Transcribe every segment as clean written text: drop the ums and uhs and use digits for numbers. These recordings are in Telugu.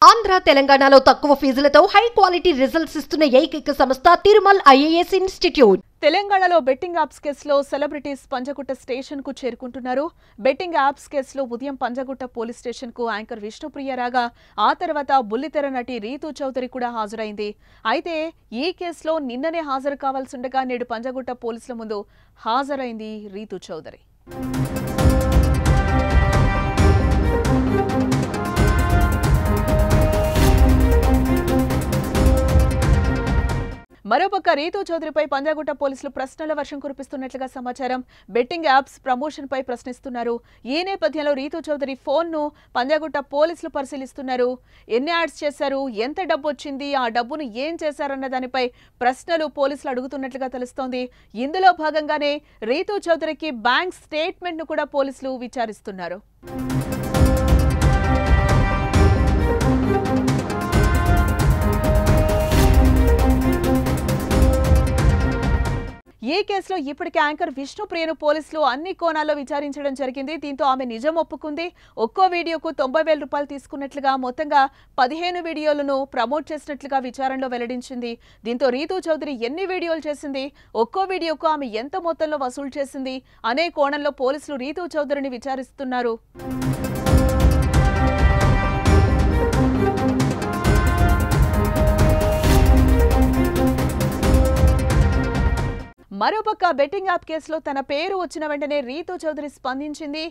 ఆంధ్ర తెలంగాణలో తక్కువ ఫీజులతో హై క్వాలిటీ రిజల్ట్స్ ఇస్తున్న ఏకైక సంస్థ తిరుమల్ ఐఏఎస్ ఇన్స్టిట్యూట్. తెలంగాణలో బెట్టింగ్ యాప్స్ కేసులో సెలబ్రిటీస్ పంజగుట్ట స్టేషన్ కు చేరుకుంటున్నారు. బెట్టింగ్ యాప్స్ కేసులో ఉదయం పంజగుట్ట పోలీస్ స్టేషన్ కు యాంకర్ విష్ణుప్రియ రాగా ఆ తర్వాత బుల్లితెర నటి రీతూ చౌదరి కూడా హాజరైంది. అయితే ఈ కేసులో నిన్ననే హాజరు కావాల్సిండగా నేడు పంజగుట్ట పోలీసుల ముందు హాజరైంది రీతూ చౌదరి. మరోపక్క రీతూ చౌదరిపై పంజాగుట్ట పోలీసులు ప్రశ్నల వర్షం కురిపిస్తున్నట్లుగా సమాచారం. బెట్టింగ్ యాప్స్ ప్రమోషన్ పై ప్రశ్నిస్తున్నారు. ఈ నేపథ్యంలో రీతూ చౌదరి ఫోన్ ను పంజాగుట్ట పోలీసులు పరిశీలిస్తున్నారు. ఎన్ని యాడ్స్ చేశారు, ఎంత డబ్బు వచ్చింది, ఆ డబ్బును ఏం చేశారన్న దానిపై ప్రశ్నలు పోలీసులు అడుగుతున్నట్లుగా తెలుస్తోంది. ఇందులో భాగంగానే రీతూ చౌదరికి బ్యాంక్ స్టేట్మెంట్ ను కూడా పోలీసులు విచారిస్తున్నారు. ఈ కేసులో ఇప్పటికే యాంకర్ విష్ణుప్రియను పోలీసులు అన్ని కోణాల్లో విచారించడం జరిగింది. దీంతో ఆమె నిజం ఒప్పుకుంది. ఒక్కో వీడియోకు 90,000 రూపాయలు తీసుకున్నట్లుగా మొత్తంగా 15 వీడియోలను ప్రమోట్ చేసినట్లుగా విచారణలో వెల్లడించింది. దీంతో రీతూ చౌదరి ఎన్ని వీడియోలు చేసింది, ఒక్కో వీడియోకు ఆమె ఎంత మొత్తంలో వసూలు చేసింది అనే కోణంలో పోలీసులు రీతూ చౌదరిని విచారిస్తున్నారు. మరోపక్క బెట్టింగ్ యాప్ కేసులో తన పేరు వచ్చిన వెంటనే రీతూ చౌదరి స్పందించింది.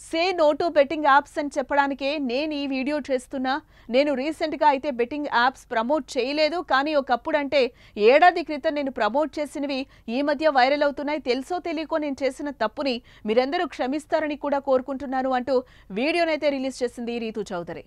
Say no to betting apps అని చెప్పడానికే నేను ఈ వీడియో చేస్తున్నా. నేను రీసెంట్గా అయితే బెట్టింగ్ యాప్స్ ప్రమోట్ చేయలేదు, కానీ ఒకప్పుడు అంటే ఏడాది క్రితం నేను ప్రమోట్ చేసినవి ఈ మధ్య వైరల్ అవుతున్నాయి. తెలుసో తెలియకో నేను చేసిన తప్పుని మీరందరూ క్షమిస్తారని కూడా కోరుకుంటున్నాను అంటూ వీడియోనైతే రిలీజ్ చేసింది రీతూ చౌదరి.